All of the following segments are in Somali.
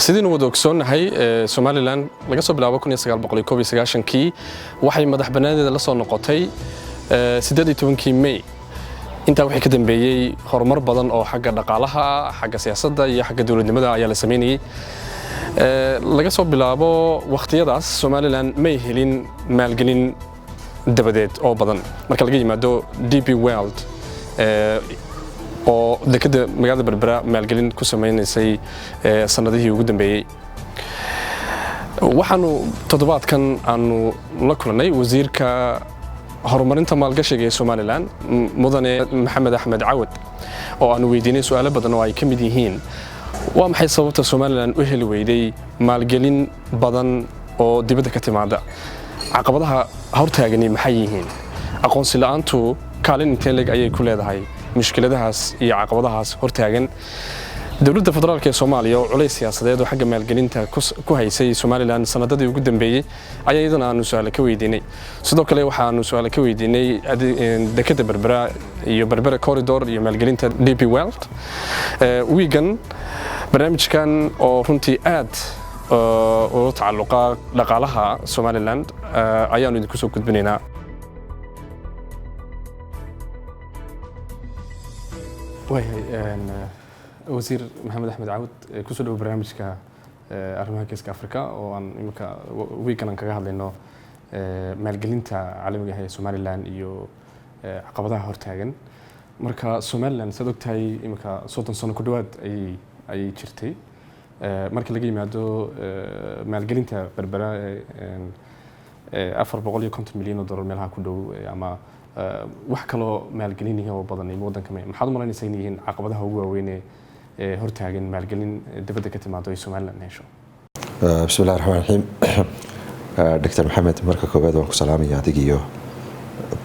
sidii wada ogsoonahay Somaliland laga soo bilaabo 1991kii waxay madax banaaneeda la soo noqotay 18kii May inta wixii ka dambeeyay horumar badan oo xagga dhaqaalaha xagga siyaasadda iyo xagga dawladnimada ayaa la sameeyay laga soo bilaabo waqtiyadaas Somaliland may helin maalgelin dabadeed oo badan marka laga yimaado DP World oo dekada magaalada Berbera maalgelin ku sameeynayay sanadihii ugu dambeeyay waxaanu toddobaadkan aanu la kulnay wasiirka horumarinta maalgashiga ee Somaliland mudane Maxamed Axmed Cawad oo aanu weydiinay su'aalo badan oo ay ka mid yihiin waa maxay sababta Somaliland u heli weyday maalgelin badan oo dibadda ka timaada caqabadaha hortaagani maxay yihiin aqoonsi la'aantu kaalin intee leeg ayay ku leedahay mushkiladahaas iyo caqabadahaas hortaagan dawladda federaalka ee Soomaaliya oo culays siyaasadeed oo xagga maalgelinta ku haysay Somaliland sanadadii ugu dambeeyay ayaa iyadana aanu su'aalo ka weydiinay sidoo kale waxaanu su'aalo ka weydiinay dekada Berbera iyo Berbera Corridor iyo maalgelinta DP World weegan barnaamijkan oo runtii aad oo tacalluqa dhaqaalaha Somaliland ayaanu idinku soo gudbinaynaa وزير محمد أحمد عود كسر برنامج كأرمها كيس كأفريقيا وأن يمك ويكنا كجاه لأنه مالجلينتا عالمية هي سوماليلاند يو عقبتها هرتاجن مركا سوماليلاند صدقت هاي يمك صوت صنع كدوات أي شرتي مركا لقي معدو مالجلينتا بربرا أفر بقولي كنت $1,000,000 ملها كدو أما wax kale maalgelin oo badan ay wadanka maxaad u malaynaysaa in yihiin caqabadaha ugu waaweyn ee hortaagan maalgelin dibadda ka timaado ay Somaliland hesho bismillaahir rahmaanir rahiim Dr. Maxamed marka koobaad waan ku salaamayaa adiga iyo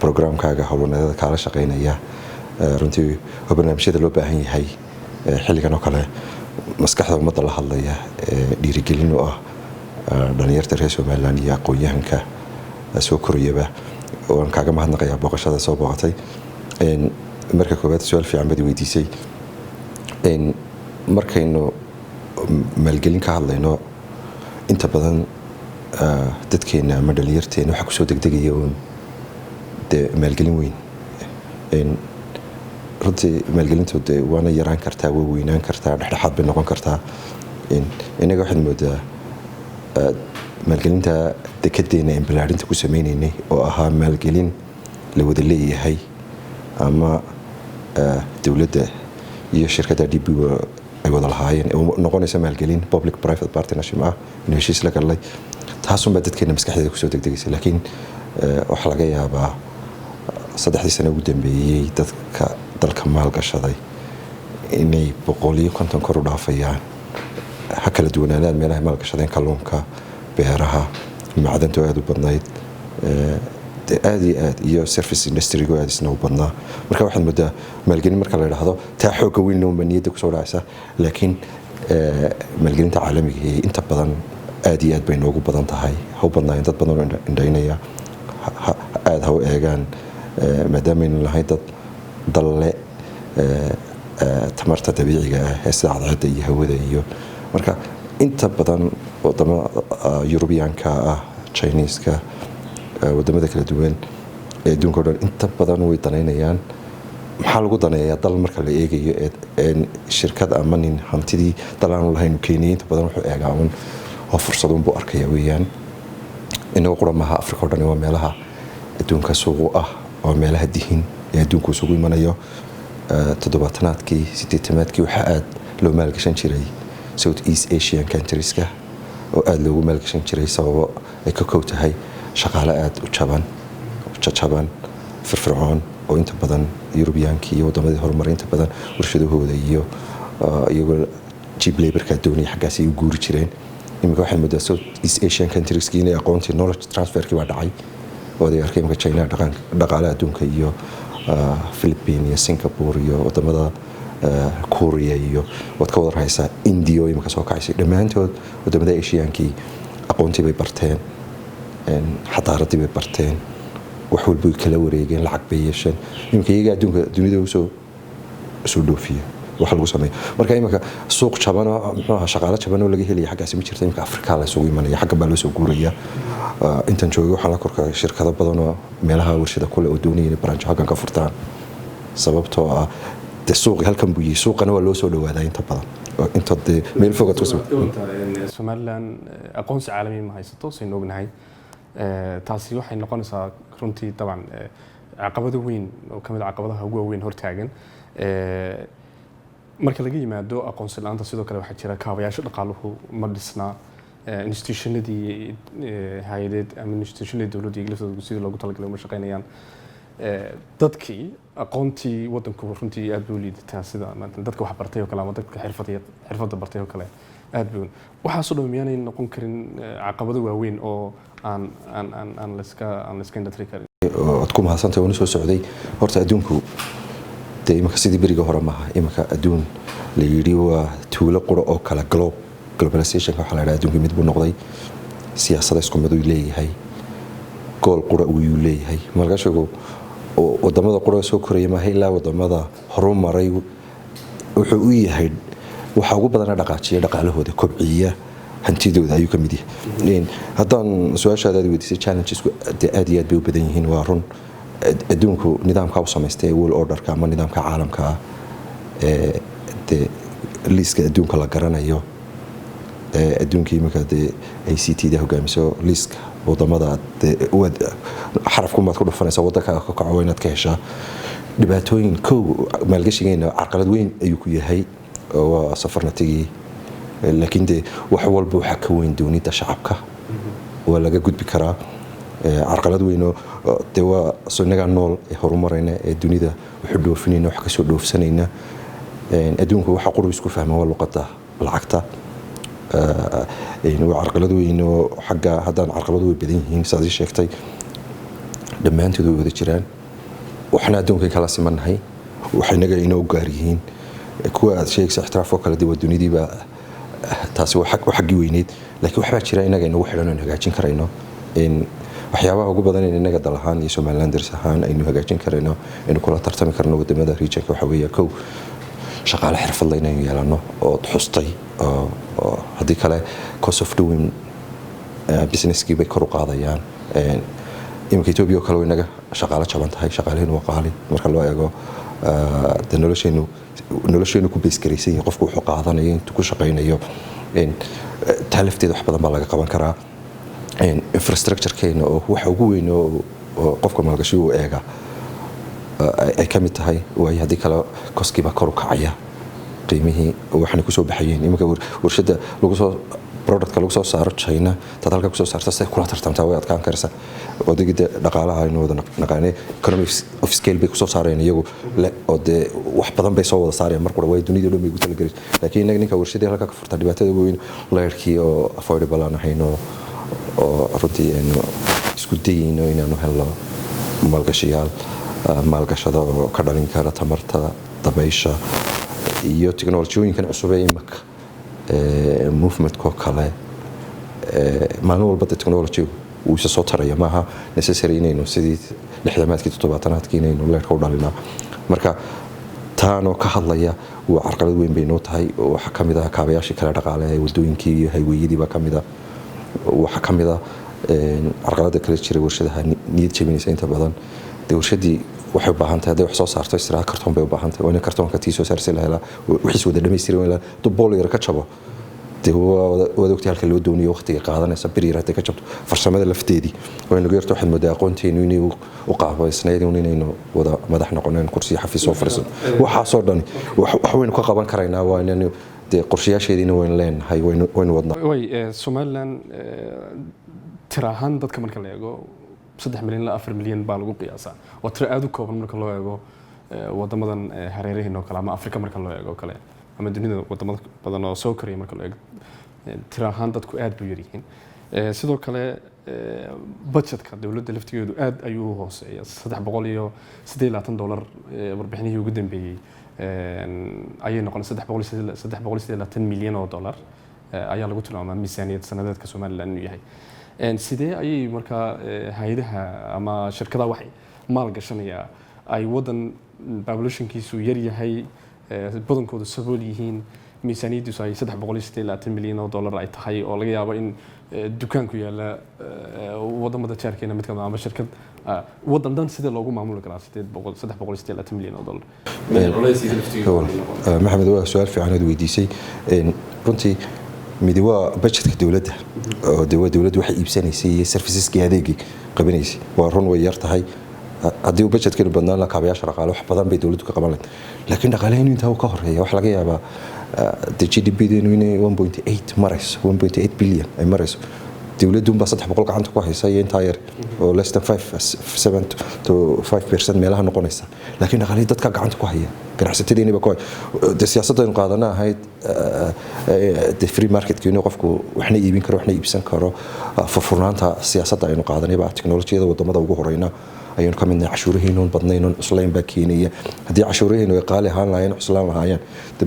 programkaaga hawlanadeeda kala shaqeynaya runtii barnaamijyada loo baahan yahay xilligan oo kale maskaxda ummadda la hadlaya dhiirigelin oo ah dhalinyarta reer Somaliland iyo aqoonyahanka soo korayaba waan kaaga mahadnaqayaa booqashada soo booqatay marka koobaad su'aal fiican baad weydiisay markaynu maalgelin ka hadlayno inta badan dadkeena ama dhalinyarteena waxa ku soo degdegaya oo maalgelin weyn runtii maalgelintooda waana yaraan kartaa way weynaan kartaa dhexdhexaad bay noqon kartaa inaga waxaad moodaa maalgelinta dekedeena in balaarinta ku sameeynay oo ahaa maalgelin la wada leeyahay ama dawladda iyo shirkadda DP ay wada lahaayeen oo noqonaysa maalgelin public private partnership ah in heshiis la galay taasoo baa dadkeena maskaxdeeda ku soo degdegaysa laakiin waxa laga yaabaa 3 sano ugu dambeeyay dadka dalka maalgashaday inay 150 kor u dhaafayaan ha kala duwanaadaan meelaha maalgashadeen kalluunka beeraha macdanta aad u badnayd aad iyo service industry go aad isna u badnaa marka waxaad moodaa maalgelin marka la yiraahdo taa xoog weyn oo maniyada ku soo dhacaysa laakiin maalgelinta caalamiga ee inta badan aad iyo aad bay noogu badan tahay ha badnaa dad badan oo indhaynaya aad ha u eegaan maadaama ay lahayd dad dalle tamarta dabiiciga ah ee sida cadceedda iyo hawada iyo marka inta badan wadamada Europeanka ah Chinese-ka wadamada kala duwan ee adduunka oo dhan inta badan way danaynayaan maxaa lagu daneeyaa dal marka la eegayo shirkad ama nin hantidii dalaan lahayn Kenya inta badan wuxuu eegaa oo fursad u arkaya weeyaan inuu quramaha Afrika oo dhan waa meelaha adduunka suuq ah oo meelaha dihin ee adduunka suuq imanayo toddobaatanaadkii 80aadkii waxa aad loo maalgashan jiray South East Asian countries-ka oo aad loogu maalgashan jiray sababo ay ka koob tahay shaqaale aad u jaban firfircoon oo inta badan Europeanka iyo wadamada horumarinta badan warshadahooda iyo iyagoo cheap labor-ka doonaya xaggaas ay u guuri jireen imika waxay moodaa South East Asian countries-ka inay aqoontii knowledge transfer-ki waa dhacay oo ay arkeen imika China dhaqaalaha adduunka iyo Philippines iyo Singapore iyo wadamada Korea iyo wad ka wada haysa India iyo imika soo kacisay dhamaantood wadamada Asiankii aqoontii bay barteen xadaaradii bay barteen wax walba kala wareegeen lacag bay yeesheen imika iyaga adduunka dunida soo dhoofiya wax lagu sameeyo marka imanka suuq jaban oo muxuu ahaa shaqaale jaban oo laga helaya xaggaasi ma jirto imanka Afrika la isugu imanaya xagga baa loo soo guuraya intan joogay waxaa la korka shirkado badan oo meelaha warshada kule oo doonayeen branch halkan ka furtaan sababtoo ah de suuq halkan buu yahay suuqana waa loo soo dhawaadaa inta badan inta de meel fog aad ku soo Somaliland aqoonsi caalami ma haysato si noognahay taasi waxay noqonaysaa runtii taban caqabado weyn oo kamid ah caqabadaha ugu weyn hortaagan marka laga yimaado aqoonsi la'aanta sidoo kale waxaa jira kaabayaasha dhaqaaluhu ma dhisna institutionadii hay'adeed ama institutionadii dawladda iyo lafteedu sidii loogu talagalay uma shaqeynayaan dadkii aqoontii wadanku runtii aad buu liidataa sida dadka wax bartay oo kale ama dadka xirfadda bartay oo kale aad buu waxaasoo dhan miyaanay noqon karin caqabado waaweyn oo aan la iska indhatiri karin aad ku mahadsantahay oo soo socday horta adduunku de imanka sidii beriga hore maaha imanka adduun la yidhi waa tuulo qura oo kala globalization waxa la yidhaahdaa adduunka mid buu noqday siyaasadda isku mid uu leeyahay gool qura uu leeyahay maalgashigu wadamada qura soo koraya maaha ilaa wadamada horumaray wuxuu u yahay waxa ugu badan dhaqaajiya dhaqaalahooda kobciya hantidooda ayuu ka mid yahay haddaan su-aashaada weydiisay challenges aad iyo aad bay u badan yihiin waa run adduunku nidaamka u samaystay world orderka ama nidaamka caalamka de liiska adduunka la garanayo adduunka iminka de ICT da hogaamiso liiska wadamada xarafku maad ku dhufanaysa wadanka ka kaco inaad ka heshaa dhibaatooyin kow maalgashigeena carqalad weyn ayuu ku yahay waa safarna tagi laakiin de wax walba waxa ka weyn doonida shacabka waa laga gudbi karaa carqalad weyn oo de waa sunaga nool ee horumarayna ee dunida wuxuu dhoofinayna wax ka soo dhoofsanayna adduunku waxa qurbi isku fahma waa luqadda lacagta waa carqalad weyn oo xagga haddaan carqalad way badan yihiin saadii sheegtay dhammaantood way wada jiraan waxna adduunka kala simannahay waxaynaga inoo gaar yihiin kuwa aad sheegaysa ixtiraaf oo kale dib dunidii taasi waa xaggii weyneed laakiin waxbaa jira inaga inagu xidhan oo hagaajin karayno waxyaabaha ugu badan inaga dal ahaan iyo Somaliland daris ahaan aynu hagaajin karayno inuu kula tartami karno wadamada regionka waxa weeye kow shaqaale xirfad leh inaynu yeelano oo xustay oo haddii kale cost of doing businesskii bay kor u qaadayaan iminka Ethiopia kale inaga shaqaale jaban tahay shaqaaleenu waa qaali marka loo eego de nolosheenu ku base garaysan yahay qofku wuxuu qaadanayo intuu ku shaqaynayo talafteeda wax badan baa laga qaban karaa infrastructure-keena oo waxa ugu weyn oo qofka maalgashigu u eega ay ka mid tahay waayo haddii kale koskiiba kor u kacaya qiimihii waxaana ku soo baxayeen iminka warshada lagu soo productka lagu soo saaro China tad halka ku soo saarta say kula tartamtaa way adkaan karaysaa odaygii dhaqaalaha inuu wada naqaanay economies of scale bay ku soo saareen iyagu oo de wax badan bay soo wada saareen mar qura way dunida dhan bay ku talagalay laakiin inaga ninka warshadii halka ka furta dhibaatada ugu weyn leerkii oo affordable aan ahayn oo runtii isku dayayno inaanu helno maalgashiyaal maalgashada oo ka dhalin kara tamarta dabaysha iyo teknolojiyooyinkan cusub ee imaka movementkoo kale maalin walba technology uu isa soo taraya maaha necessary inaynu sidii 60maadkii 70aadkii inaynu leerka u dhalinaa marka taanoo ka hadlaya waa carqalad weyn bay noo tahay waxa ka mid ah kaabayaashii kale dhaqaale ee wadooyinkii iyo highwayadii baa ka mid ah waxa ka mid ah carqalada kale jira warshadaha niyad jabinaysa inta badan de warshadii waxay u baahan tahay haday wax soo saarto israa kartoon bay u baahan tahay waa in kartoonka tii soo saarsi la helaa wixiis wada dhamaystiran waa in bool yar ka jabo de waa ogtahay halka loo doonayo waqtiga qaadanaysa bir yar haday ka jabto farsamada lafteedii waa in lagu yarto waxaad moodaa aqoonteenu inay u qaabaysnayd inaynu wada madax noqoneen kursi xafiis soo fariisan waxaasoo dhan wax waynu ka qaban karaynaa waa inaynu de qorshayaasheediina waynu leenahay waynu wadnaa Somaliland tirahan dadka marka la eego 3 milyan ilaa 4 milyan baa lagu qiyaasaa oo tiro aad u kooban marka loo eego wadamadan hareeraha kale ama Afrika marka loo eego kale ama dunida wadamada badan oo soo koraya marka loo eego tirahan dadku aad buu yar yihiin sidoo kale budgetka dawladda laftigeedu aad ayuu hooseeyaa $328 warbixinihii ugu dambeeyay ayay noqon $328 milyan ayaa lagu tilmaamaa miisaaniyad sanadeedka Somaliland inuu yahay sidee ayay markaa hay'adaha ama shirkadaha waxay maal gashanaya ay wadan populationkiisu yar yahay badankoodu sabool yihiin miisaaniyaddiisu ay $328 milyan ay tahay oo laga yaabo in dukaanku yaala wadamada jaarkeena mid kamid ama shirkad wadan dhan sida loogu maamuli karaa $328 milyan maxamed waa su'aal fiican aad weydiisay runtii midi waa budgetka dawladda oo dawladdu waxay iibsanaysay iyo serviceska adeegii qabanaysay waa run way yar tahay haddii uu budgetkeenu badnaan lahaa kaabayaasha dhaqaale wax badan bay dawladdu ka qaban lahayd laakiin dhaqaalaheenu intaa uu ka horeeya waxa laga yaabaa GDP-deenu inay 1.8 marayso 1.8 billion ay marayso dawladdu unbaa 300 gacanta ku haysa iyo intaa yar oo less than 7 to 5% meelaha noqonaysa laakiin dhaqaalihii dadka gacanta ku haya ganacsatadiina ku siyaasadda qaadana ahayd free market inuu qofku waxna iibin karo waxna iibsan karo furfurnaanta siyaasadda aynu qaadanay baa teknolojiyada wadamada ugu horeyna ayaan ka midnahay cashuuraheenu badnayno cuslayn baa keenaya haddii cashuuraheenu ay qaali ahaan lahaayeen cuslaan lahaayeen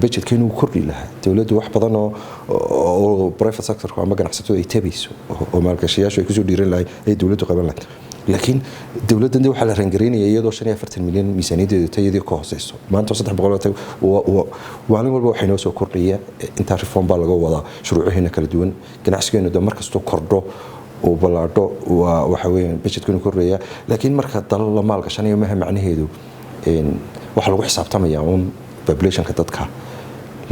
budgetkeenu uu kordhi lahaa dawladdu wax badan oo private sector ama ganacsatadu ay tabayso oo maalgashayaashu ay kusoo dhiiran lahayd ay dawladdu qaban lahayd laakiin dawladdan waxaa la rangareynaya iyadoo 45 milyan miisaaniyaddeedu tayadii ka hooseyso maanta 300 maalin walba waxay noo soo kordhaya inta reform baa laga wadaa shuruucaheena kala duwan ganacsigeenu markastoo kordho oo balaadho waxa weeyaan budgetku kordhaya laakiin marka dal la maal gashanayo ma macnaheedu waxa lagu xisaabtamayaa populationka dadka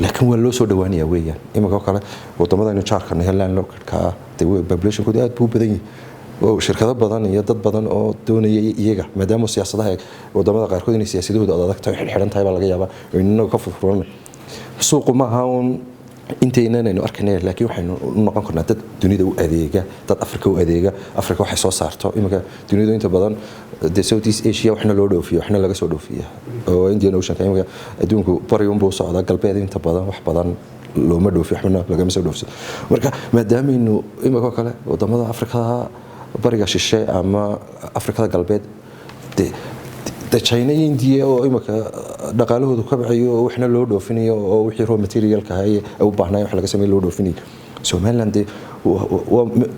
laakiin waa loo soo dhawaanaya weeyaan imika kale wadamada jaarka Netherland localka populationkooda aad buu badan yahay oo shirkado badan iyo dad badan oo doonaya iyaga maadaama siyaasadaha wadamada qaarkood inay siyaasadooda adag tahay xidhan tahay baa laga yaabaa inuu ka furfuran suuqu ma aha intayna aynu arkaynaa laakiin waxaynu noqon karnaa dad dunida u adeega dad Afrika u adeega Afrika waxay soo saarto imika dunida inta badan Southeast Asia waxna loo dhoofiyo waxna laga soo dhoofiyo oo Indian Ocean ka imika adduunku bari un buu socdaa galbeed inta badan wax badan looma dhoofiyo waxna laga soo dhoofsado marka maadaama inuu imika kale wadamada Afrika bariga shishe ama Afrikada galbeed China India oo imika dhaqaalahoodu ka bacayo waxna loo dhoofinayo oo wixii raw materialka ay u baahnaa wax laga sameeyo loo dhoofinayo Somaliland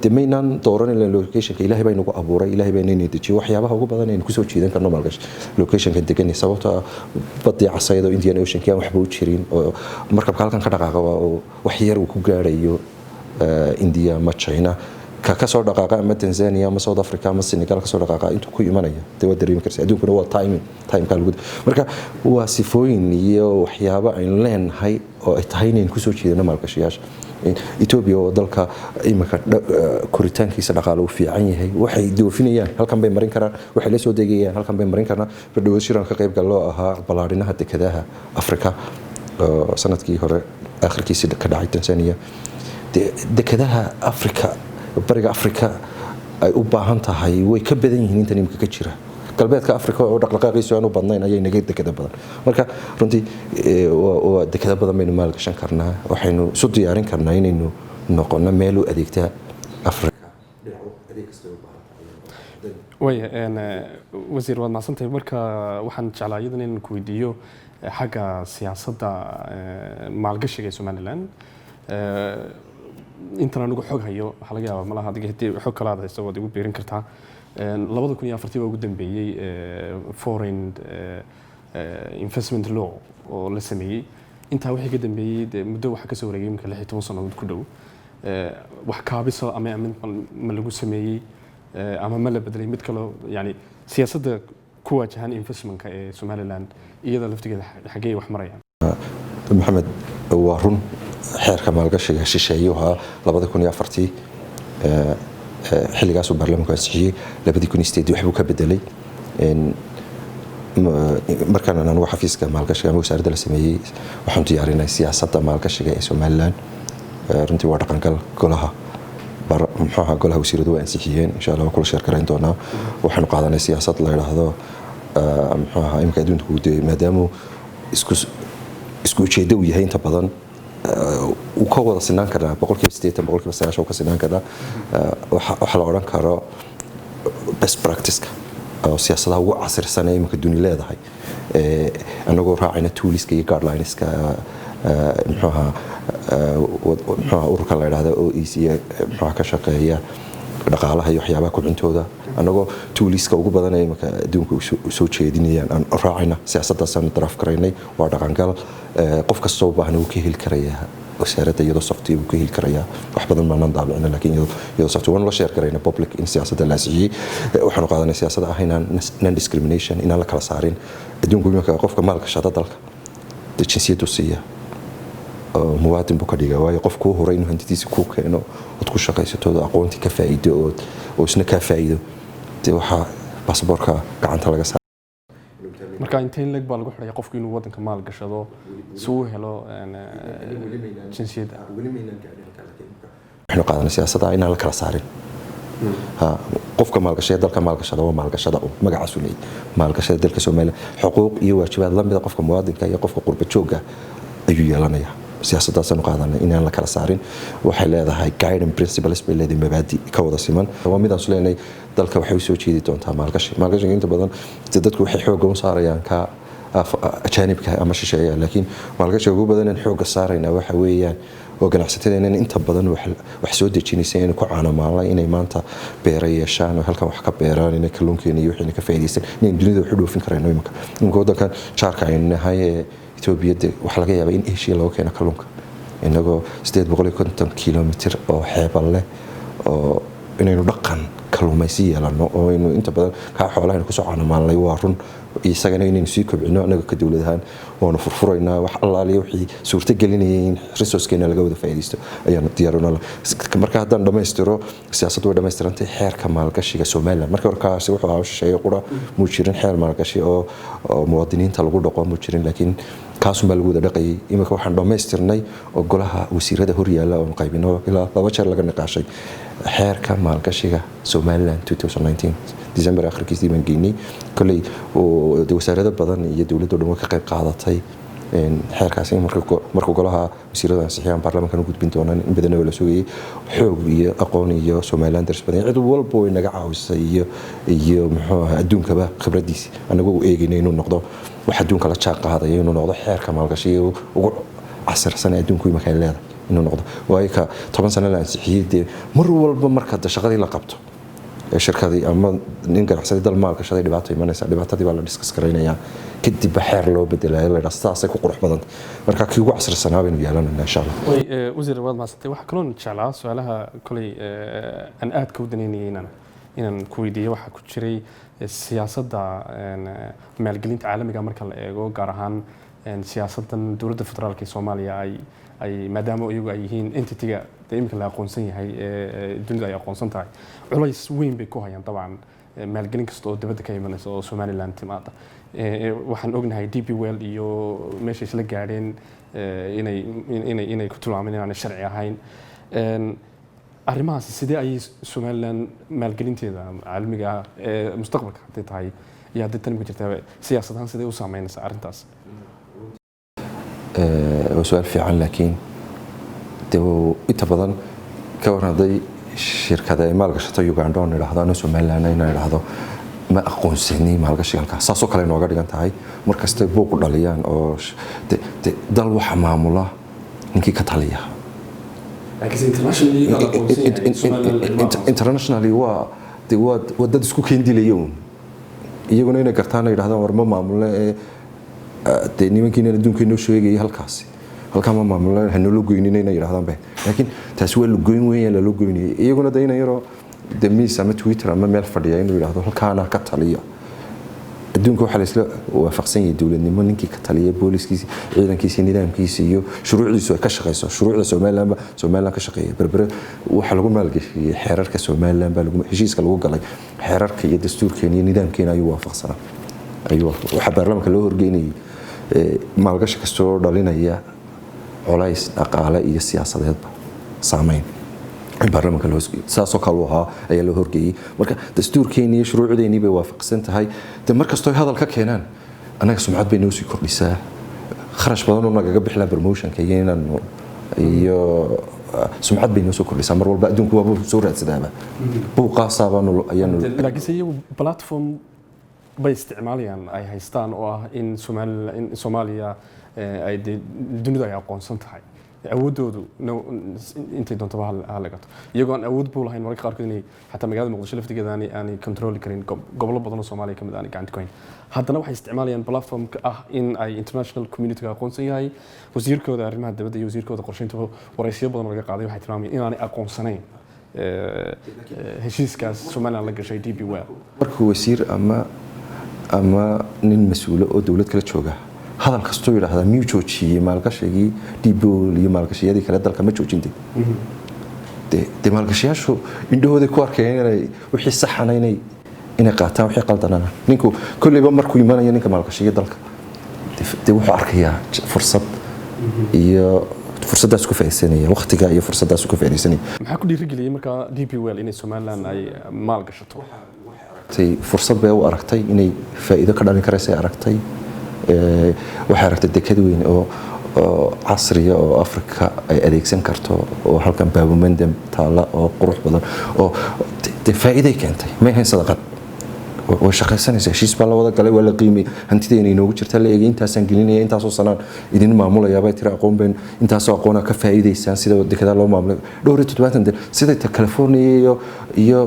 demaynan dooran locationka Ilaahay baa inagu abuuray Ilaahay baa inay dejiyo waxyaabaha ugu badan ee ku soo jeedan karno maalgash locationka degan sababta badii casaydo Indian Ocean ka waxba u jirin oo markabka halkan ka dhaqaaqa wax yar uu ku gaarayo India ma China ka soo dhaqaaqa ama Tanzania ama South Africa ama Senegal ka soo dhaqaaqa intuu ku imanaya waa dareemi kartaa adduunkuna waa time ka lagu marka waa sifooyin iyo waxyaabo aynu leenahay oo ay tahay inaan ku soo jeedano maalgashayaasha Ethiopia oo dalka imika koritaankiisa dhaqaale uu fiican yahay waxay doofinayaan halkan bay marin karaan waxay la soo deegayaan halkan bay marin karaan badhow shiran ka qayb gal loo ahaa balaarinaha dekedaha Afrika sanadkii hore aakhirkiisa ka dhacay Tanzania dekedaha Afrika bariga Afrika ay u baahan tahay way ka badan yihiin inta nimka ka jira galbeedka Afrika oo dhaqdhaqaaqiisu aanu badnayn ayay naga dekada badan marka runtii waa dekada badan baynu maal gashan karnaa waxaynu isu diyaarin karnaa inaynu noqono meel u adeegta Afrika adeeg kasta oo baahan wasiir waad mahadsantahay marka waxaan jeclaa iyadana inaan ku weydiiyo xagga siyaasadda maalgashiga ee Somaliland inta anigu xog hayo waxa laga yaabaa malaha adiga hadii xog kala hadayso waad igu beerin kartaa 2004 ugu dambeeyay foreign investment law oo la sameeyay inta wixii ka dambeeyay muddo waxa ka soo wareegay imka 16 sano ku dhow wax kaabiso ama ma lagu sameeyay ama ma la bedelay mid kale yani siyaasadda ku wajahan investmentka ee Somaliland iyada laftigeeda xagee wax marayaan Maxamed waa run xeerka maalgashiga shisheeyuha 2004 xilligaas uu baarlamaanku ansixiyay 2008 wax buu ka bedelay markaan aan xafiiska maalgashiga ama wasaaradda la sameeyay waxaan diyaarinay siyaasadda maalgashiga ee Somaliland runtii waa dhaqangal golaha golaha wasiiradu waa ansixiyeen insha Allah kula sheer karayn doonaa waxaan qaadanay siyaasad la yiraahdo imka adduunku maadaama isku ujeedo u yahay inta badan uu ka wada sinaan karaa 80% 90% ka sinaan karaa waxa la oran karo best practice oo siyaasadaha ugu casrisan ee imka dunida leedahay anagoo raacayna toolska iyo guidelines-ka ururka la yiraahdo OECD ka shaqeeya dhaqaalaha iyo waxyaabaha kobcintooda anagoo tuuliska ugu badan ee marka adduunka soo jeedinayaan aan raacayna siyaasaddaasaan daraaf garaynay waa dhaqangal qof kasta oo baahan uu ka heli karayaa wasaaradda iyadoo software uu ka heli karayaa wax badan baan daabicina laakiin iyadoo software waan la share garayna public in siyaasadda la asixiyay waxaan qaadanay siyaasadda ah inaan non discrimination inaan la kala saarin adduunka marka qofka maalka shaqada dalka jinsiyadu siiya muwaadin buu ka dhigaa waayo qofku horay inuu hantidiisa ku keeno ood ku shaqaysato aqoonti ka faa'iido oo isna ka faa'iido waxa baasaboorka gacanta laga saaray marka inteen leg baa lagu xidhay qofku inuu wadanka maal gashado si uu helo jinsiyadda waxaan qaadanay siyaasadda inaan la kala saarin qofka maalgashada dalka maalgashada waa maalgashada magacaas uu leeyahay maalgashada dalka Soomaaliya xuquuq iyo waajibaad la mid ah qofka muwaadinka iyo qofka qurba jooga ayuu yeelanayaa siyaasaddaasaan qaadanay inaan la kala saarin waxay leedahay guiding principles bay leedahay mabaadi ka wada siman waa midaan leenahay dalka waxay soo jeedi doontaa maalgashiga inta badan dadku waxay xoog u saarayaan ka ajaanibka ama shisheeya laakiin maalgashiga ugu badan in xoog saarayna waxa weeyaan oo ganacsatada inta badan wax soo dejinaysa in ku caanamaalay inay maanta beero yeeshaan oo halkan wax ka beeraan inay kalluunkeena iyo wixii ka faa'iideysan in dunida wax u dhoofin karaan imika wadankan jaarka ay nahay Ethiopia waxa laga yaabaa in Asia loo keeno kalluunka inagoo 850 kilomitir oo xeebal leh oo inaynu dhaqan kalluumaysi yeelano oo inuu inta badan ka xoolaha ku soo caanamaalay waa run isagana inaynu sii kobcino anaga ka dawladahan oo furfuraynaa wax allaaliyo wixii suurta gelinayeen resource-keena laga wada faa'iideysto ayaan diyaarino marka haddaan dhameystiro siyaasaddu way dhameystirantay xeerka maalgashiga Soomaaliland marka warkaasi wuxuu ahaa shay qura muu jirin xeer maalgashi oo muwaadiniinta lagu dhaqo muu jirin laakiin kaasuma lagu wada dhaqayay imika waxaan dhameystirnay oo golaha wasiirada horyaala oo qaybino ilaa 2 jeer laga niqaashay xeerka maalgashiga Somaliland 2019 December akhirkiisii baan geynay kulay oo wasaaradda badan iyo dawladda dhan ka qayb qaadatay xeerkaasi markuu golaha wasiirada ansixiyaan baarlamaanka u gudbin doonaan in badan oo la sugayay xoog iyo aqoon iyo Somaliland badan cid walba oo inaga caawisay iyo muxuu adduunkaba khibradiisa anagu eegaynay inuu noqdo wax adduunka la jaan qaadayo inuu noqdo xeerka maalgashiga ugu casarsan adduunku imika leedahay inuu noqdo waayo ka 10 sano la ansixiyay mar walba marka shaqadii la qabto shirkadii ama nin ganacsade dal maal gashaday dhibaato imanaysa dhibaatadii baa la discuss gareynayaa kadib xeer loo bedelayo la dhastaasay ku qurux badan marka kii ugu casrisanaa inuu yeelanayo insha Allah wasiir waad maasantay waxa kaloon jeclaa su'aalaha kulay aan aad ka wadaneynay inaan ku weydiiyo waxa ku jiray siyaasadda maalgelinta caalamiga marka la eego gaar ahaan siyaasaddan dawladda federaalka Soomaaliya ay maadaama iyagu ay yihiin entity-ga imika la aqoonsan yahay dunida ay aqoonsan tahay culays weyn bay ku hayaan dabcan maalgelin kasta oo dibadda ka imanaysa oo Somaliland timaada waxaan ognahay DP World iyo meesha isla gaadheen inay ku tilmaameen inaan sharci ahayn arrimahaas sidee ay Somaliland maalgelinteeda caalamiga mustaqbalka hadday tahay iyo hadday tan ma jirtaa siyaasadahan sidee u saameynaysaa arrintaas وسؤال في عن لكن تو إتبادن كورنادي شركة مالك شتى يوغندا نراهدا نسومالنا نراهدا ما أقول سني مالك شيء كذا ساسو كله نوعا دكان تاعي مركز تبوك داليان أو دال وحمامولا نكى كتاليا. internationally وده دسكو كندي اليوم يجون هنا كرتانا يراهدا ورما معمولا nimankiina adduunka inoo sheegay halka ma maamulaan hanoo goynina inay yiraahdaan bay laakiin taas waa loo goyn weeyaan la goynay iyaguna dayna yaro damiis ama Twitter ama meel fadhiya inuu yiraahdo halkaana ka taliya adduunka waxa la isla waafaqsan yahay dawladnimo ninkii ka taliya booliskiisa ciidankiisa nidaamkiisa iyo shuruucdiisu ay ka shaqeyso shuruucda Somaliland ka shaqeeya berber waxa lagu maalgashiyay xeerarka Somaliland baa lagu heshiiska lagu galay xeerarka iyo dastuurkeena iyo nidaamkeena ayuu waafaqsanaa waxa baarlamaanka loo horgeynay maalgashi kastoo dhalinaya culays dhaqaale iyo siyaasadeedba saameyn baarlamaanka loo saasoo kale waxa ay loo horgeeyay marka dastuurkeena iyo shuruucdeena bay waafaqsan tahay markastoo hadal ka keenaan anaga sumcad bay noo sii kordhisaa kharash badan oo naga bixila promotionka iyo sumcad bay noo soo kordhisaa mar walba adduunku waa soo raadsadaaba buuqaasaabanu ayaan laakiin platform bay isticmaalayaan ay haystaan oo ah in Soomaaliya ay dunida ay aqoonsan tahay awoodoodu intay doontaba ha lagato iyagoo aan awood buu lahayn mararka qaarkood inay xataa magaalada muqdisho laftigeeda aanay controli karin gobollo badan oo Soomaaliya ka mid aanay gacanta ku hayn haddana waxay isticmaalayaan platformka ah in ay international community ga aqoonsan yahay wasiirkooda arrimaha dibadda iyo wasiirkooda qorsheynta waraysiyo badan laga qaaday waxay tilmaamayeen inaanay aqoonsanayn heshiiskaas Soomaaliland la gashay DP World markuu wasiir ama nin mas'uul oo dawlad kala jooga hadal kastoo yiraahdo miyuu joojiyay maalgashigii DP World iyo maalgashiyadii kale dalka ma joojintay maalgashiyaashu indhahooda ku arkeen wixii saxana inay qaataan wixii qaldanana ninku kulliba markuu imanayo ninka maalgashiga dalka wuxuu arkayaa fursad iyo fursadaas ku faa'iideysanaya waqtiga iyo fursadaas ku faa'iideysanaya maxaa ku dhiirigeliyay marka DP World inay Soomaaliland ay maal gashato fursad bay u aragtay inay faa'iido ka dhalin karaysa aragtay waxay aragtay dekad weyn oo casriya oo Afrika ay adeegsan karto oo halkan baabumandam taala oo qurux badan oo faa'iido keentay ma ahayn sadaqad oo shaqaysanaysa heshiis baa la wada galay waa la qiimay hantideena inoogu jirta la eegay intaasaan gelinaya intaasoo sanaan idin maamulaya bay tira aqoon been intaasoo aqoona ka faa'iideysaan sida dekada loo maamulo dhowr iyo 70 sida California iyo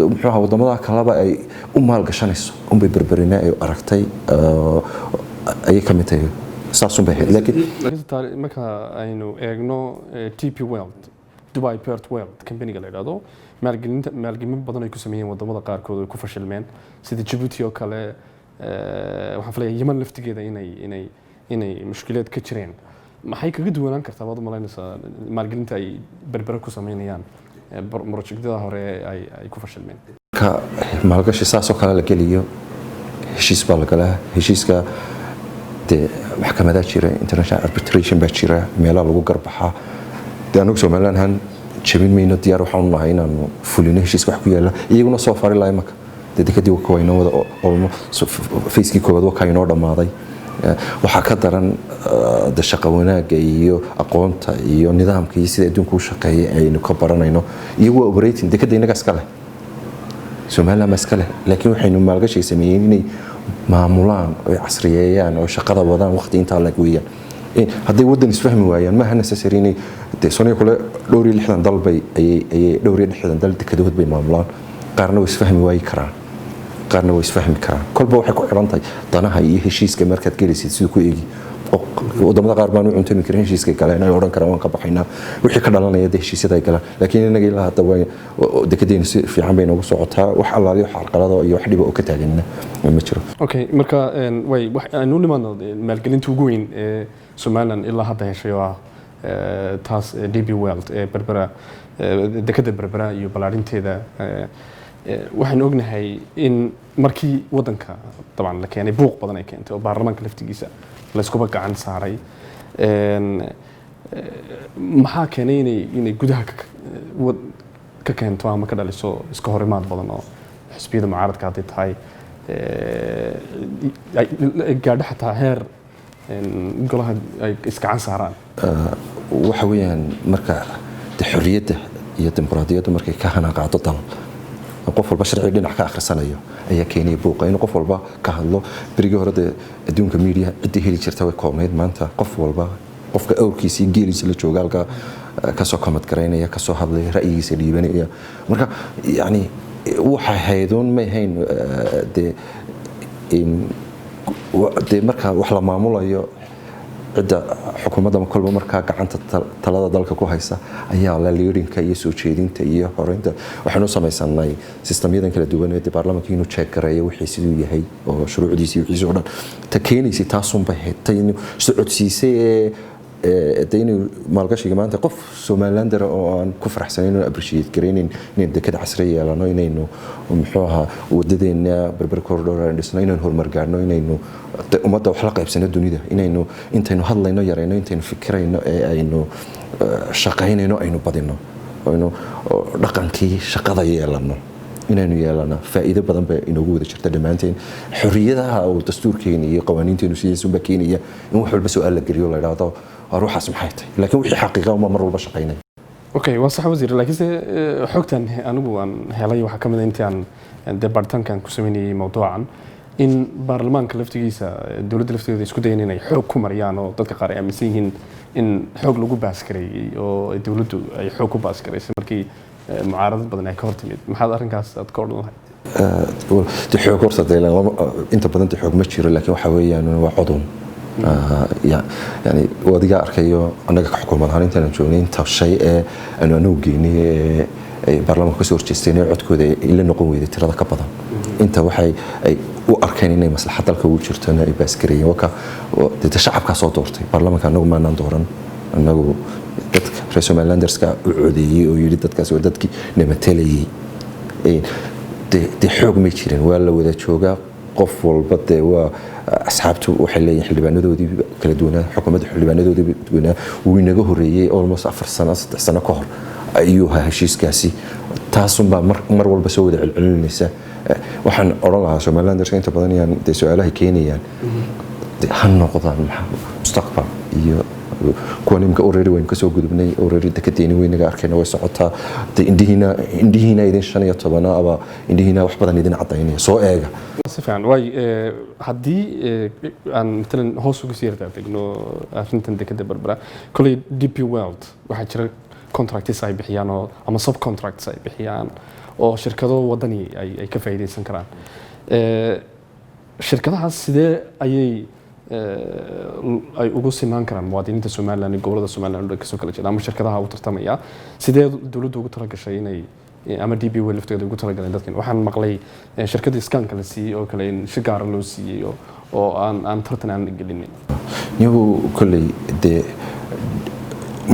muxuu ahaa wadamada kaleba ay u maal gashanayso bay berberina ay aragtay ay ka mid tahay saasun bay laakiin marka aynu eegno DP World Dubai Port World company la yiraahdo maalgelin badan ay ku sameeyeen wadamada qaarkood oo ku fashilmeen sida Djibouti oo kale waxaan filayaa Yemen laftigeeda inay mushkilad ka jireen maxay kaga duwanaan kartaa wada malaynaysa maalgelinta ay berbera ku sameeyaan projectada hore ay ku fashilmeen ka maalgashi saasoo kale la geliyo heshiis baa la galaa heshiiska maxkamada jira international arbitration baa jira meelaha lagu garbaxa anagu Soomaaliland han jabin mayno diyaar waxaan nahay inaanu fulino heshiis wax ku yaala iyaguna soo fari lahayn marka dadkii ku wayno wada oo Facebook koobad waxa inoo dhamaaday waxa ka daran shaqo wanaaga iyo aqoonta iyo nidaamka iyo sida adduunku u shaqeeyay aynu ka baranayno iyagoo operating dekada inaga iska leh Soomaaliland ma iska leh laakiin waxaynu maalgashi sameeyeen inay maamulaan oo casriyeeyaan oo shaqada wadaan waqti inta la gooyaan hadday wadan isfahmi waayaan ma necessary inay Soomaaliya kule dhowr iyo 60 dal bay ay dhowr iyo 60 dal dekedood bay maamulaan qaarna way isfahmi waay karaan qaarna way isfahmi karaan kolba waxay ku xiran tahay danaha iyo heshiiska markaad gelisid sidoo ku eegi wadamada qaar baan u cuntami karin heshiiska kale inay oran karaan waan ka baxaynaa wixii ka dhalanaya heshiisyada ay galaan laakiin inaga ilaa hadda way dekedeena si fiican bay noogu socotaa wax allaaliyo xalqalada iyo wax dhiba oo ka taaganna ma jiro okay marka way wax aanu nimaadno maalgelinta ugu weyn ee Soomaaliland ilaa hadda heshay oo taas DP World berbera dekada berbera iyo balaarinteeda waxaan ognahay in markii wadanka taban la keenay buuq badan ay keentay oo baarlamaanka laftigiisa la isku gacan saaray maxaa keenay inay gudaha ka keento ama ka dhaliso iska horimaad badan oo xisbiyada mucaaradka hadii tahay gaadha xataa heer golaha ay iska can saaraan waxa weeyaan marka xorriyadda iyo dimuqraadiyaddu markay ka hanaaqado dal qof walba sharci dhinac ka akhrisanayo ayaa keenay buuqa in qof walba ka hadlo berigi hore adduunka media cid heli jirta way koobnayd maanta qof walba qofka awrkiisa geeliisa la jooga halka ka soo comment gareynaya ka soo hadlay ra'yigiisa dhiibanaya marka yani waxa haydoon ma ahayn de marka wax la maamulayo cidda xukuumadda kolba markaa gacanta talada dalka ku haysa ayaa la leerinka iyo soo jeedinta iyo horeynta waxaanu samaysanay sistamyadan kala duwan ee baarlamaanka inuu check gareeyo wixii siduu yahay oo shuruucdiisa iyo wixii soo dhan ta keenaysa taasun bay haytay inuu socodsiisay inuu maalgashiga maanta qof Somaliland oo aan ku faraxsanayn oo appreciate gareynin in dekada casri yeelano inaynu muxuu ahaa wadadeena berber corridor aan dhisno inaynu horumar gaarno inaynu ummadda wax la qaybsano dunida inaynu intaynu hadlayno yareyno intaynu fikirayno ee aynu shaqaynayno aynu badino aynu dhaqankii shaqada yeelano inaynu yeelana faa'iido badan bay inoogu wada jirta dhamaanteen xorriyadaha oo dastuurkeena iyo qawaaniinteenu sidaas u baakeenaya in wax walba su'aal la geliyo la yiraahdo ruuxaas maxay tahay laakiin wixii xaqiiqo ma mar walba shaqaynay okay waa sax wasiir laakiin xogtan anigu aan helay waxa kamid ah intii aan departmentkan ku sameeyay mawduucan in baarlamaanka laftigiisa dawladda laftigeeda isku dayeen inay xoog ku mariyaan oo dadka qaar ay aaminsan yihiin in xoog lagu baaskareeyay oo dawladdu ay xoog ku baaskareysay markii mucaaradad badan ay ka hor timid maxaad arrinkaas aad ka odhan lahayd xoog horta inta badan xoog ma jiro laakiin waxa weeyaan waa codun يعني وادي أركيو أنا كحكومة هاني تنجونين تشيء أنه نوجيني برلمان كسور تستيني عد كذا إلا نقوي ذي ترى كبضان أنت وحي وأركاني مصلحة الكول شرطنا باسكرية وكا تشعب كصوتورتي برلمان كانوا ما ندورن أنه رئيس مالاندرز كعودي ويريد كسور دتك نمتلي دي حكم يشيرين ولا وذا شوجا قف والبط وأصحابته وحلي حلبانودي كلا دونا حكومة حلبانودي دونا وينجوه ريي almost 4 سنة 6 سنة كهر أيها هالشيء كاسي تحسون بمر والبسود على النساء وحن أرالها شو مالاندرز أنت بدني يعني ده سؤاله كيني يعني هالنقطة مستقبل كوني مك أوريدي وين كسو قدبني أوريدي دكتيني وين نجار كنا وسعتها إندي هنا إذا شنية طبعا أبا إندي هنا وحبنا إذا عطيني سواء إيجا. سفيان واي هدي عن مثلا هوسو كثير تعرف إنه عشان تندك ده بربرا كل دي بي ويلد واحد شركة كونتراكت ساي بحيانه أما سب كونتراكت ساي بحيان أو شركة وطني أي كفايدين سنكران شركة هالسيدة ay ugu sinaan karaan muwaadiniinta Soomaaliland gobolada Soomaaliland oo kasoo kala jeeda ama shirkadaha u tartamaya sidee dawladdu ugu talagashay inay ama DP World lafteeda ugu talagaleen dadkan waxaan maqlay shirkadii scanka la siiyay oo kale in si gaar ah loo siiyay oo aan tartan aan gelinin niyo kulay de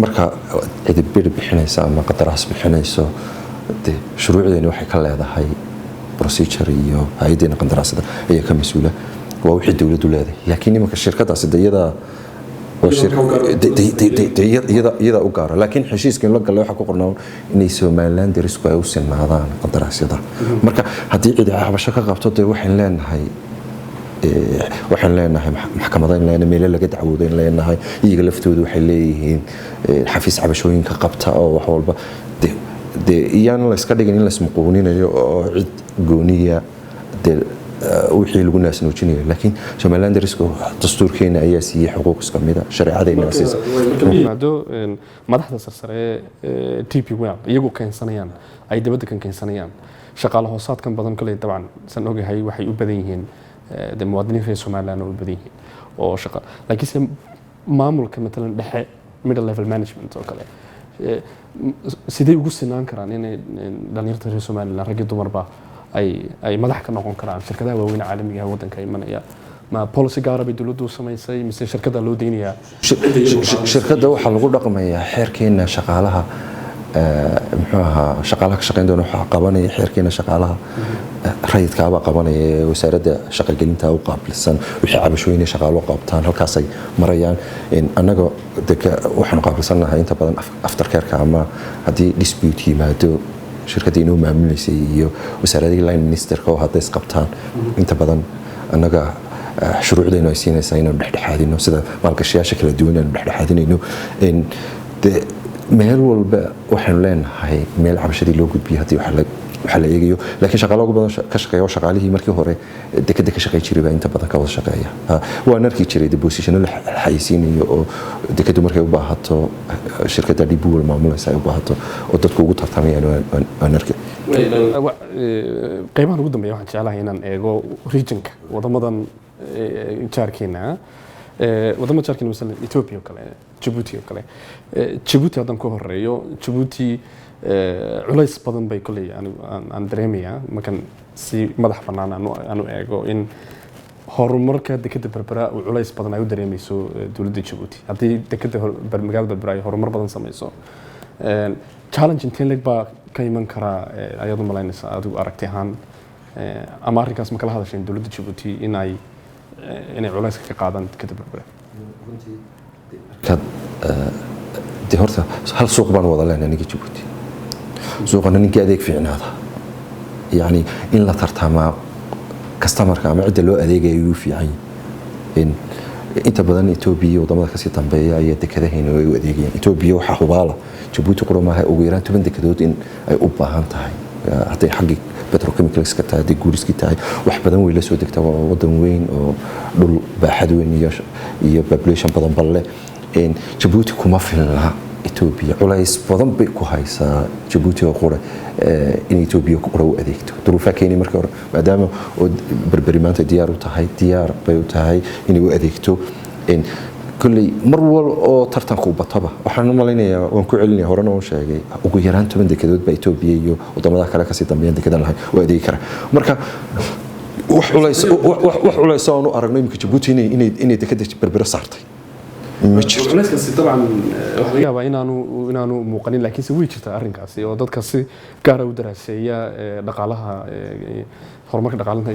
marka cid bixinaysa ama qadaraas bixinayso de shuruucdeena waxay ka leedahay procedure iyo hay'adda qandaraasada ayaa ka mas'uula ووحي الدولة دولادي لكن ما كشركات عصد يدا يدا أوجارة لكن حشيس كان لقى الله حكوا قرناون إن سومالان درسوا يوصل هذا قدر عصيدا مركا هدي إذا عبشكا قبضت وحين لان هاي وحين لان هاي محكمة ضين لان ميلا لقد عودين لان هاي يقلفتوا وحين ليه حفيز عبشوين كقبضة أو حول ده يعني الله يسكت إن الله اسمه قوانين عد قونية وحي لو ناس نوجينيه لكن Somaliland درسكو دستوركينا ayaa siiyay xuquuq iska mid ah sharciyadeena asiis maado madaxda sarsare TP World iyagu keensanayaan ay dibadda kan keensanayaan shaqaalaha hoosaadkan badan kale dabcan san ogahay waxay u badan yihiin muwaadiniin reer Somaliland oo badan yihiin oo shaqa laakiin maamulka مثلا dhexe middle level management oo kale sidee ugu sinaan karaan in dhalinyarada reer Somaliland rag iyo dumarba ay madax ka noqon karaan shirkadaha waaweyn caalamiga ah wadanka imanaya ma policy gaar ah bay dawladdu samaysay mise shirkada loo deynaya shirkada waxa lagu dhaqmayaa xeerkeena shaqaalaha muxuu ahaa shaqaalaha ka shaqeyn doona waxa qabanaya xeerkeena shaqaalaha rayidka aba qabanaya wasaaradda shaqagelinta u qaabilsan wixii cabashooyin shaqaalo qabtaan halkaas ay marayaan in anaga waxaan qaabilsanahay inta badan after care-ka ama hadii dispute yimaado shirkadii inuu maamuleysay iyo wasaaradii line ministerka oo hadda isqabtaan inta badan anaga shuruucdeena ay siinaysaa inaan dhexdhexaadino sida maalgashiyaasha kala duwan aan dhexdhexaadinayno in meel walba waxaan leenahay meel cabashadii loo gudbiyo hadii waxa la eegayo laakiin shaqaalaha ugu badan ka shaqeeyo shaqaalihii markii hore dekada ka shaqeey jiray baa inta badan ka wada shaqeeya waa narkii jiray position la xayisiinayo oo dekadu markay u baahato shirkadda DP World maamulaysa u baahato oo dadku ugu tartamayaan waa narkii qaybahan ugu dambeeya waxaan jeclahay inaan eego regionka wadamadan jaarkeena wadamada jaarkeena misalna Ethiopia oo kale Djibouti oo kale Djibouti hadan ku horeeyo Djibouti culays badan bay kulay aan dareemayaa markan si madax banaan aanu eego in horumarka dekada Berbera uu culays badan ay u dareemayso dawladda Djibouti hadii dekada magaalada Berbera ay horumar badan samayso challenge inteen leg baa ka iman kara ayadu malaynaysa adigu aragti ahaan ama arrinkaas ma kala hadasheen dawladda Djibouti inay culays ka qaadaan dekada Berbera de horta hal suuq baan wada leenahay Djibouti suuqana ninka adeeg fiicnaada yani in la tartama customerka ama cid loo adeegayo uu fiican in inta badan Ethiopia wadamada ka sii dambeeya ay dekadaheena ay u adeegayaan Ethiopia waxa hubaala Djibouti qurmaha ugu yaraan 10 dekadood in ay u baahan tahay haday xaqi petrochemicals ka tahay guuriski tahay wax badan way la soo degtaa wadan weyn oo dhul baaxad weyn iyo population badan balle Djibouti kuma filna Ethiopia culays badan bay ku haysaa Djibouti oo qura in Ethiopia ku u adeegto duruufaha keenay markii hore maadaama oo berberi maanta diyaar bay u tahay inay u adeegto kulli mar wal oo tartanku bataba waxaan u malaynayaa waan ku celinaya horena oo sheegay ugu yaraan 10 dekedood ba Ethiopia iyo wadamada kale ka sii dambeeyay dekedan lahayn oo adeeg kara marka wax culays oo aragnay imika Djibouti inay dekada berbera saartay ma jirto culayskaasi dabcan waxa laga yaabaa inaanu muuqanin laakiin si way jirtaa arrinkaasi oo dadka si gaar ah u daraaseeya dhaqaalaha horumarka dhaqaalaha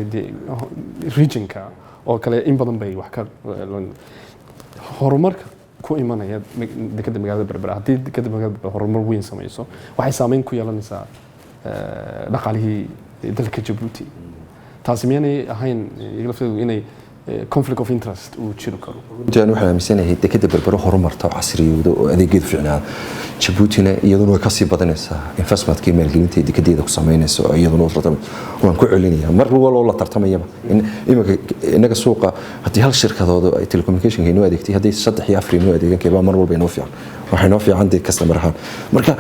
regionka oo kale in badan bay wax ka horumarka ku imanaya dekada magaalada berbera haddii dekada magaalada horumar weyn samayso waxay saameyn ku yeelanaysaa dhaqaalihii dalka Djibouti taasi miyaanay ahayn lafteedu inay conflict of interest uu jiro karo intaan waxa aaminsanahay dekada berbera horumarta casriyada oo adeegyada fiicnaa Djibouti-na iyaduna way ka sii badanaysaa investment-kii maalgelinta dekedeeda ku sameynayso iyaduna waan ku celinayaa mar walba la tartamayaba inaga suuqa haddii hal shirkadooda ay telecommunication inoo adeegtay haddii 3 iyo 4 inoo adeegan kayba mar walba inoo fiican waxayna fiican dad customer ahaan marka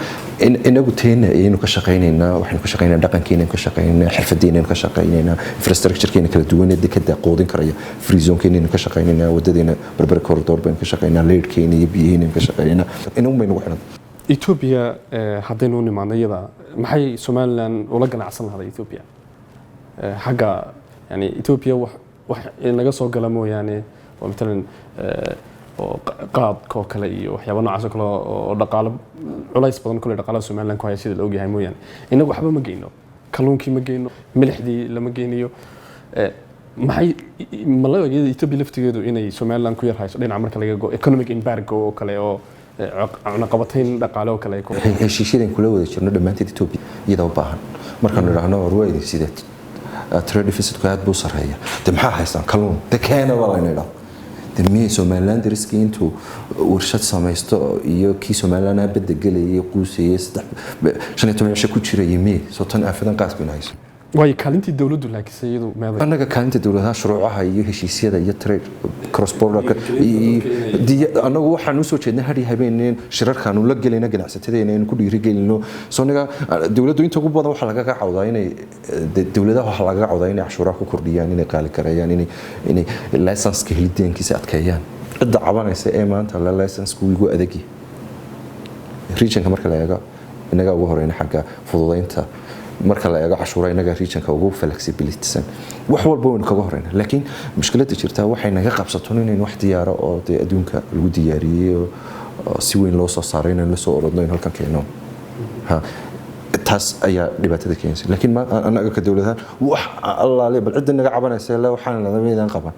inagu teena aynu ka shaqeynaynaa waxaynu ka shaqeynaynaa dhaqankeena ka shaqeynaynaa xirfadeena ka shaqeynaynaa infrastructure-keena kala duwan ee dekada qoodin karaya free zone-keena ka shaqeynaynaa wadadeena berbera corridor baan ka shaqeynaa leedkeena iyo biyaheena ka shaqeynaa inagu baynu waxna Ethiopia haddaynu nimaano iyada maxay Somaliland ula ganacsan lahayd Ethiopia xagga yani Ethiopia wax naga soo gala mooyaane oo matalan oo qaadka kale iyo waxyaabo noocaas kale oo dhaqaale culays badan kale dhaqaalaha Somaliland ku haya sida la og yahay mooyaane inagu waxba ma geyno kalluunkii ma geyno milixdii lama geynayo maxay malaga Ethiopia laftigeedu inay Somaliland ku yar hayso dhinaca marka laga go economic embargo oo kale oo cunaqabatayn dhaqaale oo kale heshiisyadan kula wada jirno dhamaanteed Ethiopia iyada u baahan markaan niraahno warwaydi sideed trade deficit-ku aad buu sareeya maxaa haystaan kalluun dekeena wala inay دمية سومالان درسكي انتو ورشات ساميستو iyo kii Soomaaliland badda galay quusiyay 5 ku jiray yimi sotan afadan qaasbin hayso way kaalintii dawladdu laakiin iyadu meeday anaga kaalinta dawladda shuruucaha iyo heshiisyada iyo trade cross border anagu waxaan u soo jeednaa hadii habeeneen shirarkan uu la galayna ganacsatada inay ku dhiiri gelino soonaga dawladdu inta ugu badan waxa laga cawdaa inay dawladaha waxa laga cawdaa inay cashuuraha ku kordhiyaan inay qaali karayaan inay license-ka helitaankiisa adkeeyaan cidda cabanaysa ee maanta la license-ku igu adagi regionka marka la eego inaga ugu horeyna xagga fududeynta marka la eego cashuura inaga regionka ugu flexibility-san wax walba waynu kaga horeyna laakiin mushkiladda jirta waxay naga qabsato inaynu wax diyaaro oo adduunka lagu diyaariyay oo si weyn loo soo saaray inaan la soo orodno in halkan keeno taas ayaa dhibaatada keenaysa laakiin anaga ka dawladaha wax allaale bal cidda naga cabanaysa la waxaan nadameedan qaban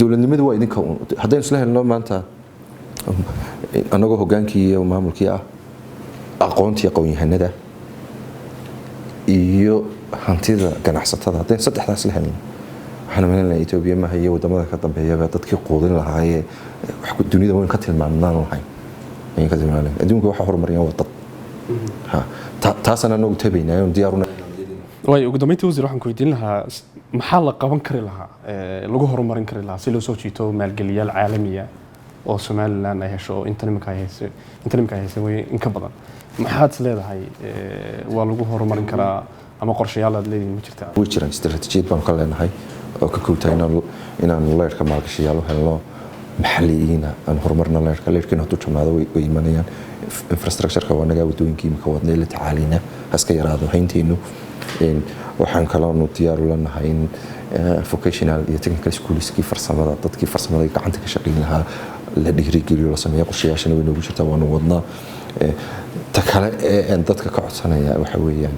dawladnimadu waa idinka haddaynu isla helno maanta anagoo hogaankii iyo maamulkii ah aqoontii aqoon-yahanada iyo hantida ganacsatada haddaynu saddexdaas la helno waxaan maleynaa Ethiopia ma hayo wadamada ka dambeeyaba dadkii quudin lahaayee wax dunida weyn ka tilmaamnaan lahayn ayaan ka tilmaamnaa adduunka waxa horumariyaan wadad taasana nagu tabaynaa diyaaruna way ugu dambeyntii wasiir waxaan ku weydiin lahaa maxaa la qaban kari lahaa lagu horumarin kari lahaa si loo soo jiito maalgeliyaal caalamiya oo Somaliland ay hesho inta nimka hayso way in ka badan maxaad leedahay waa lagu horumarin karaa ama qorshayaal aad leedahay ma jirtaa way jiraan istaraatiijiyad baan ka leenahay oo ka koobtay inaan leerka maalgashiyaal u helno maxalliyiina aan horumarna leerkana hadduu jamaado way imanayaan infrastructure-ka waa naga wadooyinkii imika wadnay la tacaalina haska yaraado haynteenu waxaan kaloonu diyaar u leenahay in vocational iyo technical schoolskii farsamada dadkii farsamada gacanta ka shaqeyn lahaa la dhiirigeliyo la sameeyo qorshayaashana way noogu jirtaa waanu wadnaa ta kale ee dadka ka codsanaya waxa weeyaan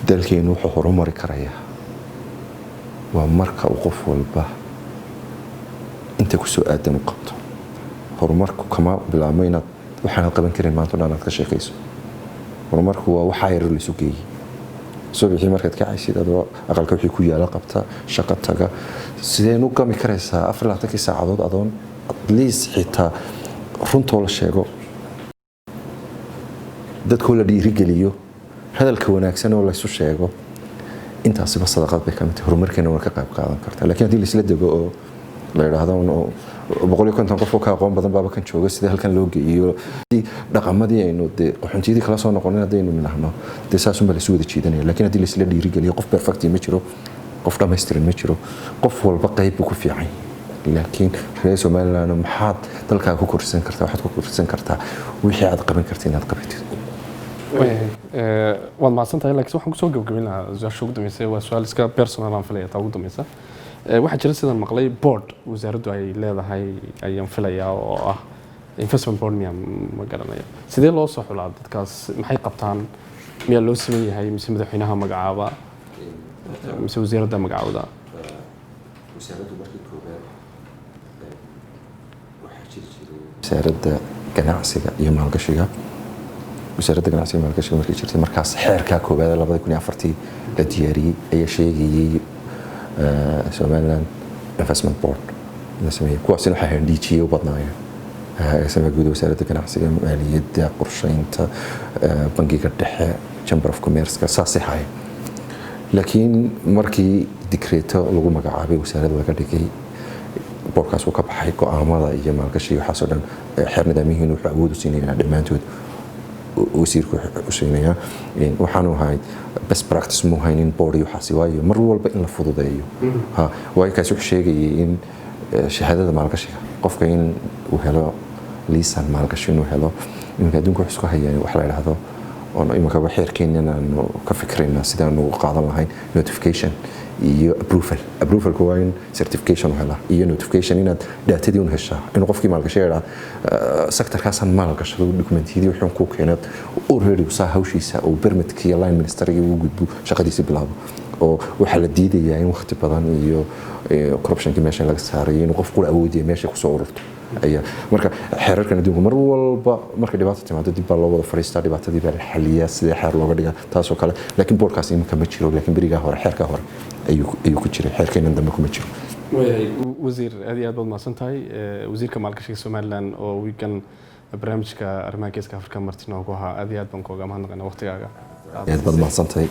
dalkeenu wuxuu horumari karayaa waa marka uu qof walba inta ku soo aadan u qabto horumarku kama bilaabmo inaad waxaan qaban karin maanta oo aad ka sheekayso horumarku waa waxa yar la isu geeyay soo bixi markaad ka caysid adoo aqalka wixii ku yaala qabta shaqo taga sideen u gami karaysaa 24 saacadood adoon at least xitaa runta la sheego dadku la dhiirigeliyo hadalka wanaagsan oo la isu sheego intaasba sadaqad bay ka mid tahay horumarkeena waa ka qayb qaadan kartaa laakiin hadii la isla dego oo la yiraahdo 150 qof oo ka aqoon badan baaba kan jooga sida halkan loo geeyo dhaqamadii aynu xuntidii kala soo noqonay hadaynu minahno saas uma la soo wada jeedinaya laakiin hadii la isla dhiirigeliyo qof perfect ma jiro qof dhammaystiran ma jiro qof walba qayb ku fiican laakiin reer Soomaaliland maxaad dalka ku korsan kartaa waxaad ku korsan kartaa wixii aad qaban kartid inaad qabatid waad mahadsantahay laakiin waxaan kusoo gabagabeynaa su'aasha ugu dambeysay waa su'aal iska personal aan filaya taa ugu dambaysa waxaa jira sidaan maqlay board wasaaraddu ay leedahay ayaan filayaa oo ah investment board ma garanaya sidee loo soo xulaa dadkaas maxay qabtaan miyaa loo siman yahay mise madaxweynaha magacaaba mise wasaaradda magacaawda wasaaraddu markii koobaad waxaa jiray wasaaradda ganacsiga iyo maalgashiga wasaaradda ganacsiga iyo maalgashiga markii jirtay markaas xeerka koobaad 2004 la diyaariyay ayaa sheegayay Somaliland Investment Board la sameeyay kuwaasina waxay ahayd DG u badnaayeen sama guud wasaaradda ganacsiga maaliyadda qorsheynta bangiga dhexe Chamber of Commerce ka saasixay laakiin markii decreto lagu magacaabay wasaaradda laga dhigay boorkaas uu ka baxay go'aamada iyo maalgashiga waxa soo dhan xeer nidaamiyeen wuxuu awood u siinayay dhamaantood wasiirku u siinaya waxaanu ahayd best practice mu haynin board iyo xasi waayo mar walba in la fududeeyo way ka soo sheegayay in shahaadada maalgashiga qofka in uu helo liisan maalgashi inuu helo in adduunku isku hayaan wax la yiraahdo oo imika xeerkeenna aanu ka fikrayna sidaan ugu qaadan lahayn notification iyo approval ku waa in certification hela iyo notification inaad daatadii u heshaa in qofkii maalgashiga sectorkaas maalgashado dokumentiyadii wuxuu ku keenay already u hawshiisa oo permitkii line ministeriga uu gudbo shaqadiisa bilaabo oo waxa la diidayaa in waqti badan iyo corruption meesha laga saaray in qofku awoodiyo meesha ku soo ururto ayaa marka xeerarkan adduunka mar walba marka dhibaato timaado dib baa loo wada fariistaa dhibaatadii baa la xaliyaa sidii xeer looga dhigaa taasoo kale laakiin boardkaas imika ma jiro laakiin beriga hore xeerka hore ayuu ku jiray xeerkeenan dambe kuma jiro wasiir aad iyo aad baad mahadsantahay wasiirka maalgashiga Somaliland oo weekend barnaamijka arrimaha geeska Afrika martina ugu ahaa aad iyo aad baan kooga mahadnaqaynaa waqtigaaga aad baad mahadsantahay